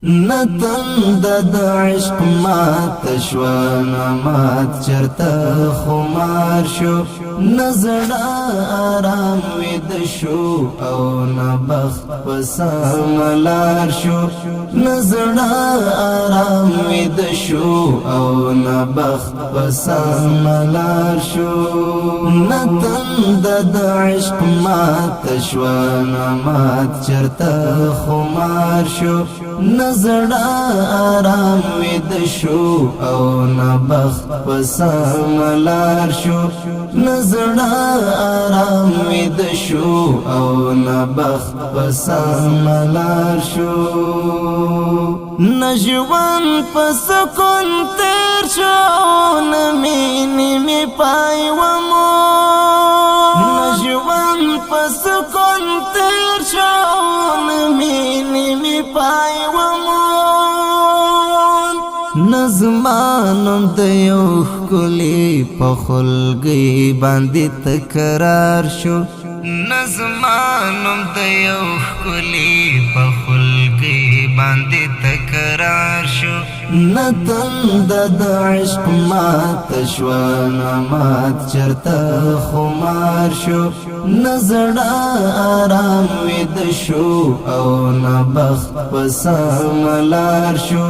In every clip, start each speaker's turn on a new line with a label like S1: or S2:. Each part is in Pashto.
S1: نتند د عشق مات شوان مات چرته خمار شو نزړه آرام وید شو او نبخت پسملار شو نزړه آرام وید شو او نبخت پسملار شو نتند د عشق مات شوان مات چرته خمار شو نزړه آرام وید شو او نبخت پسملار شو نزړه آرام وید شو او نبخت پسملار شو نجوان پسکون تیر شو نمینی می پای ومو نجوان پسکون تیر شو نمینی می پای نظمانم د یو ښکلي په خلګۍ باندې تکرار شو نظمانم د یو ښکلي په خلګۍ باندې تکرار شو نتند د عشق مات شوان مات چرته خمار شو نزړه آرام وید شو او نبخت پسملار شو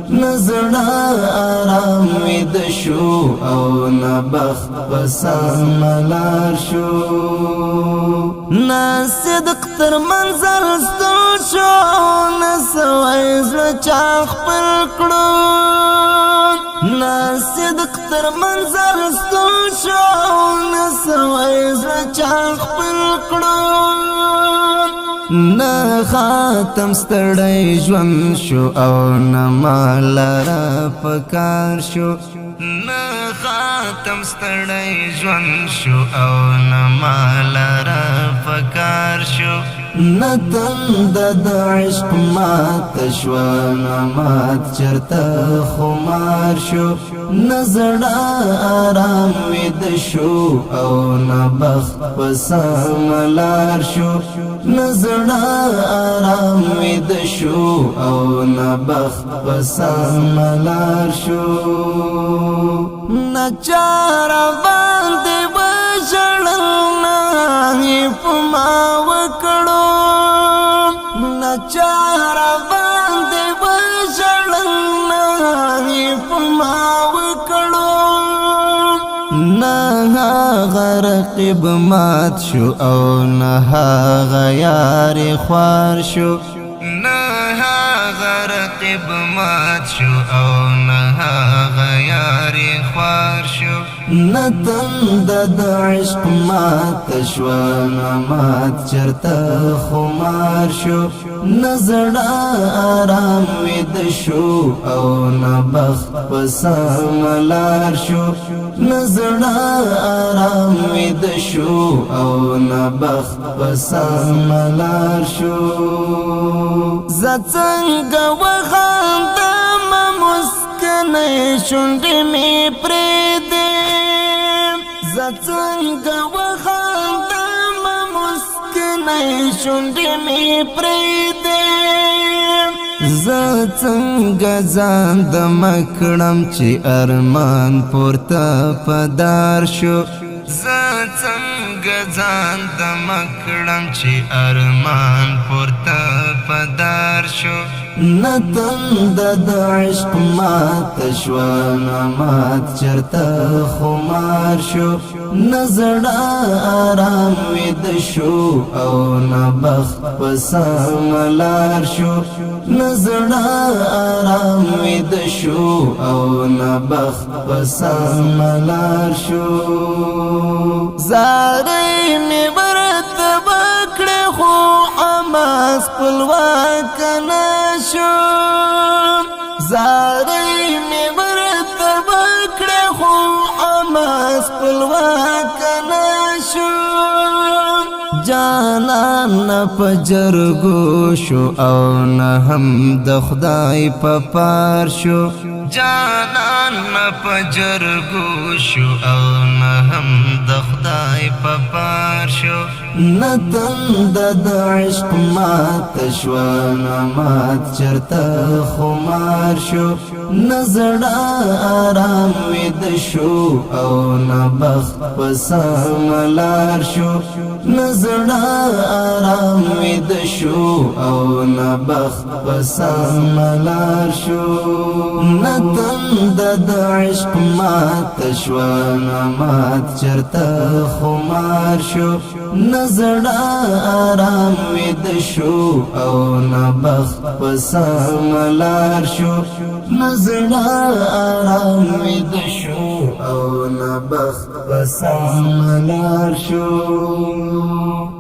S1: نزړه آرام وید شو او نبخت پسملار شو نصدق تر منزل ستړ شو نسوي زړه چا خپل کړو نصدق تر منزل ستړ شو نسوي زړه چا خپل کړو نه خاتم ستړی ژوند شو او نه مال را پکار شو نه خاتم ستړی ژوند شو او نه مال را پکار شو نتند د عشق مات شوان مات چرته خمار شو نزړه آرام وید شو او نبخت پسملار شو نزړه آرام وید شو او نبخت پسملار شو نچار باندې وژړل نه په ما وکړو نچار باندې وژړل نه په ما وکړو نه هغه رقیب مات شو او نه هغه یار خوار شو نه هغه رقیب مات شو او نه هغه یار خوار شو نتند د عشق مات شوان مات چرته خمار شو نزړه آرام وید شو او نبخت پسملار شو نزړه آرام وید شو او نبخت پسملار شو زڅنګ وخاندم مسکنه شونډې می پرېدې زڅنګ وخاندم مسکنه شونډې می پرېدې زڅنګ ځان د مکړم چې ارمان پورته پدار شو زڅنګ ځان د مکړم چې ارمان پورته پدار شو نتند د عشق مات شوان مات چرته خمار شو نزړه آرام وید شو او نبخت پسملار شو نزړه آرام وید شو او نبخت پسملار شو زارې می برته بکړې خو حماس خپلواک نه شو زارې می برته بکړې خو حماس خپلواک نه شو جانان په جرګو شو او نه هم د خدای په پار شو جانان پجرگو شو او نه هم د خدای په پار شو نتن د عشق مات شو مات چرته خمار شو نزړه آرام وید شو او نه بخت پسملار شو نزړه آرام وید شو او نه بخت پسملار شو نتن د عشق مات شو مات چرته خمار شو نزړه آرام وید شو او نه بخت پسملار شو نزړه آرام وید شو او نه بخت پسملار شو